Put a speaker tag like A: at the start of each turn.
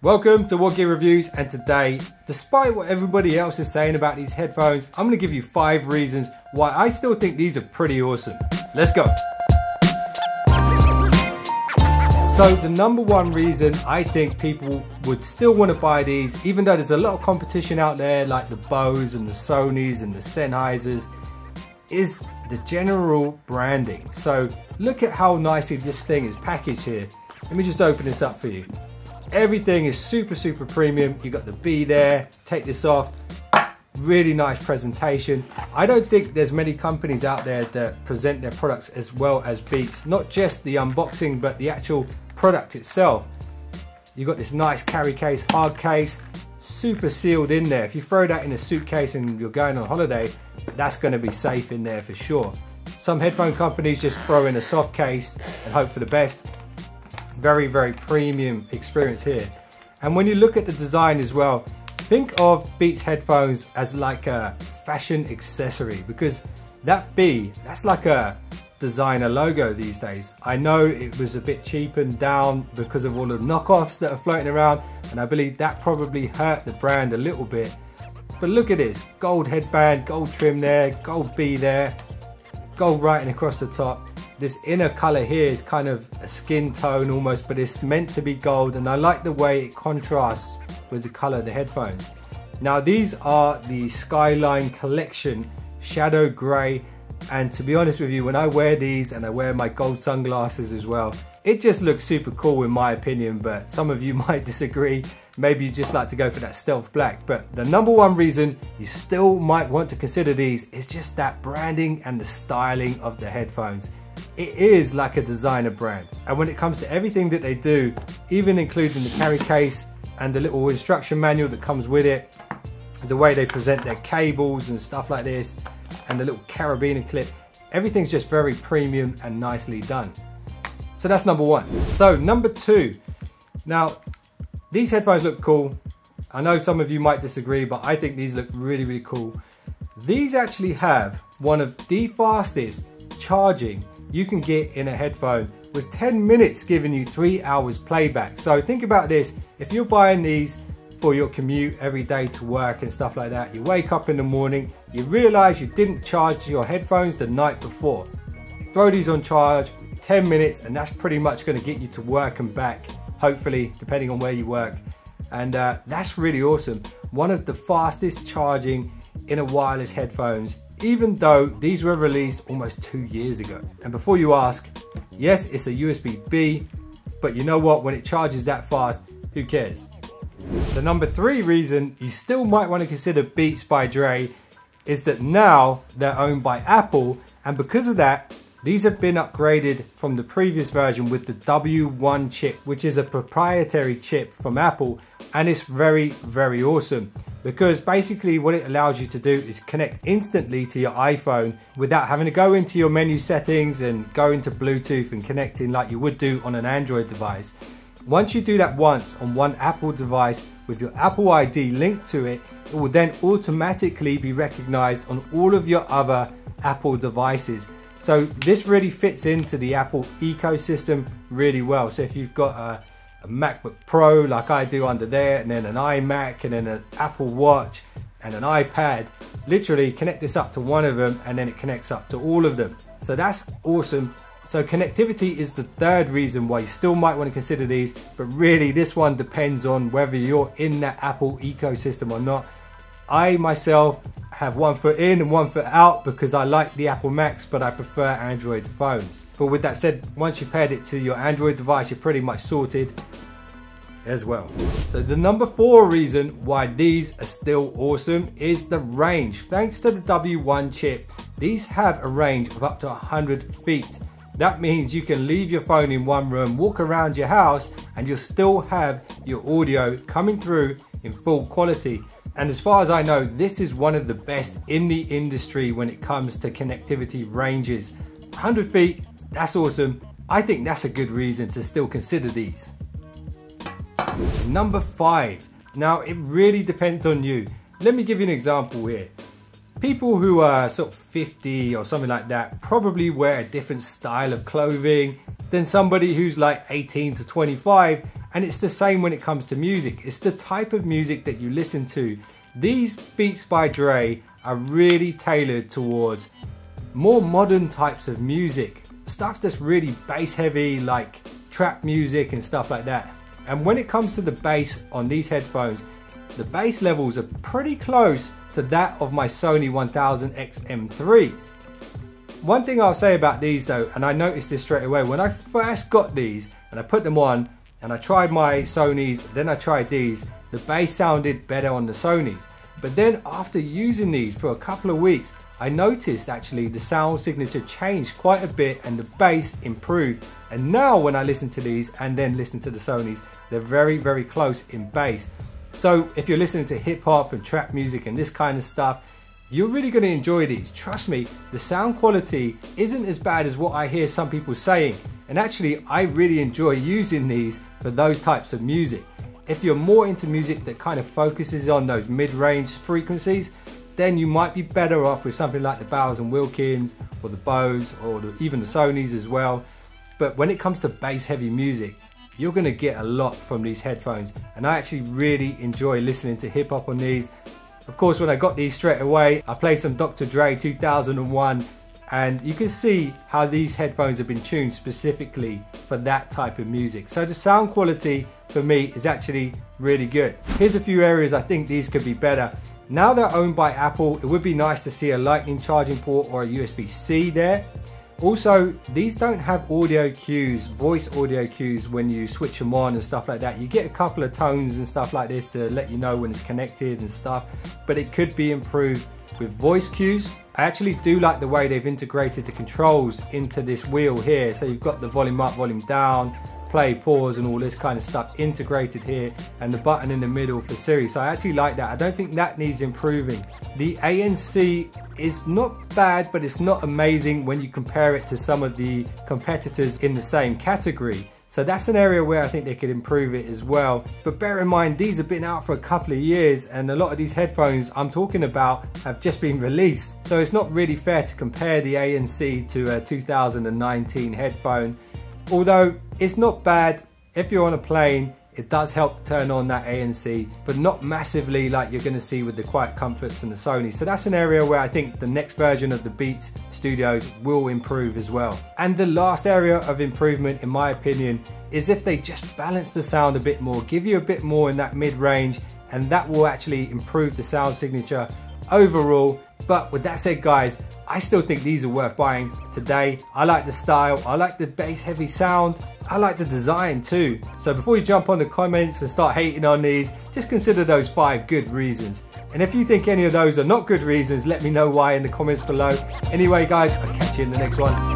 A: Welcome to What Gear Reviews, and today, despite what everybody else is saying about these headphones, I'm going to give you 5 reasons why I still think these are pretty awesome. Let's go. So the number one reason I think people would still want to buy these, even though there's a lot of competition out there like the Bose and the Sonys and the Sennheisers, is the general branding. So look at how nicely this thing is packaged here. Let me just open this up for you. Everything is super premium. You got the B there, take this off. Really nice presentation. I don't think there's many companies out there that present their products as well as Beats. Not just the unboxing, but the actual product itself. You got this nice carry case, hard case, super sealed in there. If you throw that in a suitcase and you're going on holiday, that's going to be safe in there for sure. Some headphone companies just throw in a soft case and hope for the best. Very premium experience here. And when you look at the design as well, think of Beats headphones as like a fashion accessory, because that B, that's like a designer logo these days. I know it was a bit cheap and down because of all the knockoffs that are floating around, and I believe that probably hurt the brand a little bit. But look at this, gold headband, gold trim there, gold B there, gold writing across the top. This inner color here is kind of a skin tone almost, but it's meant to be gold, and I like the way it contrasts with the color of the headphones. Now these are the Skyline Collection Shadow Grey, and to be honest with you, when I wear these and I wear my gold sunglasses as well, it just looks super cool in my opinion, but some of you might disagree. Maybe you just like to go for that stealth black. But the number one reason you still might want to consider these is just that branding and the styling of the headphones. It is like a designer brand, and when it comes to everything that they do, even including the carry case and the little instruction manual that comes with it, the way they present their cables and stuff like this, and the little carabiner clip, everything's just very premium and nicely done. So that's number one. So number two, now these headphones look cool. I know some of you might disagree, but I think these look really cool. These actually have one of the fastest charging you can get in a headphone, with 10 minutes giving you 3 hours playback. So think about this, if you're buying these for your commute every day to work and stuff like that, you wake up in the morning, you realize you didn't charge your headphones the night before. Throw these on charge, 10 minutes, and that's pretty much going to get you to work and back, hopefully, depending on where you work. And that's really awesome. One of the fastest charging in a wireless headphones, even though these were released almost 2 years ago. And before you ask, yes, it's a USB-B, but you know what, when it charges that fast, who cares? The number 3 reason you still might want to consider Beats by Dre is that now they're owned by Apple, and because of that, these have been upgraded from the previous version with the W1 chip, which is a proprietary chip from Apple, and it's very awesome, because basically what it allows you to do is connect instantly to your iPhone without having to go into your menu settings and go into Bluetooth and connecting like you would do on an Android device. Once you do that once on one Apple device with your Apple ID linked to it, it will then automatically be recognized on all of your other Apple devices. So this really fits into the Apple ecosystem really well. So if you've got a MacBook Pro like I do under there, and then an iMac, and then an Apple Watch and an iPad, literally connect this up to one of them and then it connects up to all of them. So that's awesome. So connectivity is the 3rd reason why you still might want to consider these, but really this one depends on whether you're in that Apple ecosystem or not. I myself have one foot in and one foot out because I like the Apple Macs, but I prefer Android phones. But with that said, once you paired it to your Android device, you're pretty much sorted as well. So the number 4 reason why these are still awesome is the range. Thanks to the W1 chip, these have a range of up to 100 feet. That means you can leave your phone in one room, walk around your house, and you'll still have your audio coming through in full quality. And as far as I know, this is one of the best in the industry when it comes to connectivity ranges. 100 feet, that's awesome. I think that's a good reason to still consider these. Number 5. Now, it really depends on you. Let me give you an example here. People who are sort of 50 or something like that probably wear a different style of clothing, than somebody who's like 18 to 25. And it's the same when it comes to music. It's the type of music that you listen to. These Beats by Dre are really tailored towards more modern types of music. Stuff that's really bass heavy, like trap music and stuff like that. And when it comes to the bass on these headphones, the bass levels are pretty close to that of my Sony 1000X M3s. One thing I'll say about these though, and I noticed this straight away, when I first got these and I put them on and I tried my Sonys, then I tried these, the bass sounded better on the Sonys. But then after using these for a couple of weeks, I noticed actually the sound signature changed quite a bit and the bass improved. And now when I listen to these and then listen to the Sonys, they're very, very close in bass. So if you're listening to hip hop and trap music and this kind of stuff, you're really going to enjoy these. Trust me, the sound quality isn't as bad as what I hear some people saying. And actually, I really enjoy using these for those types of music. If you're more into music that kind of focuses on those mid-range frequencies, then you might be better off with something like the Bowers & Wilkins or the Bose or even the Sonys as well. But when it comes to bass heavy music, you're going to get a lot from these headphones. And I actually really enjoy listening to hip hop on these. Of course, when I got these straight away, I played some Dr. Dre 2001, and you can see how these headphones have been tuned specifically for that type of music. So the sound quality for me is actually really good. Here's a few areas I think these could be better. Now they're owned by Apple, it would be nice to see a lightning charging port or a USB-C there. Also, these don't have audio cues, voice audio cues when you switch them on and stuff like that. You get a couple of tones and stuff like this to let you know when it's connected and stuff, but it could be improved with voice cues. I actually do like the way they've integrated the controls into this wheel here. So you've got the volume up, volume down, play, pause and all this kind of stuff integrated here, and the button in the middle for Siri. So I actually like that. I don't think that needs improving. The ANC is not bad, but it's not amazing when you compare it to some of the competitors in the same category. So that's an area where I think they could improve it as well. But bear in mind, these have been out for a couple of years and a lot of these headphones I'm talking about have just been released. So it's not really fair to compare the ANC to a 2019 headphone. Although it's not bad, if you're on a plane, it does help to turn on that ANC, but not massively like you're going to see with the Quiet Comforts and the Sony. So that's an area where I think the next version of the Beats Studios will improve as well. And the last area of improvement, in my opinion, is if they just balance the sound a bit more, give you a bit more in that mid-range, and that will actually improve the sound signature overall. But with that said, guys, I still think these are worth buying today. I like the style, I like the bass heavy sound, I like the design too. So before you jump on the comments and start hating on these, just consider those 5 good reasons. And if you think any of those are not good reasons, let me know why in the comments below. Anyway guys, I'll catch you in the next one.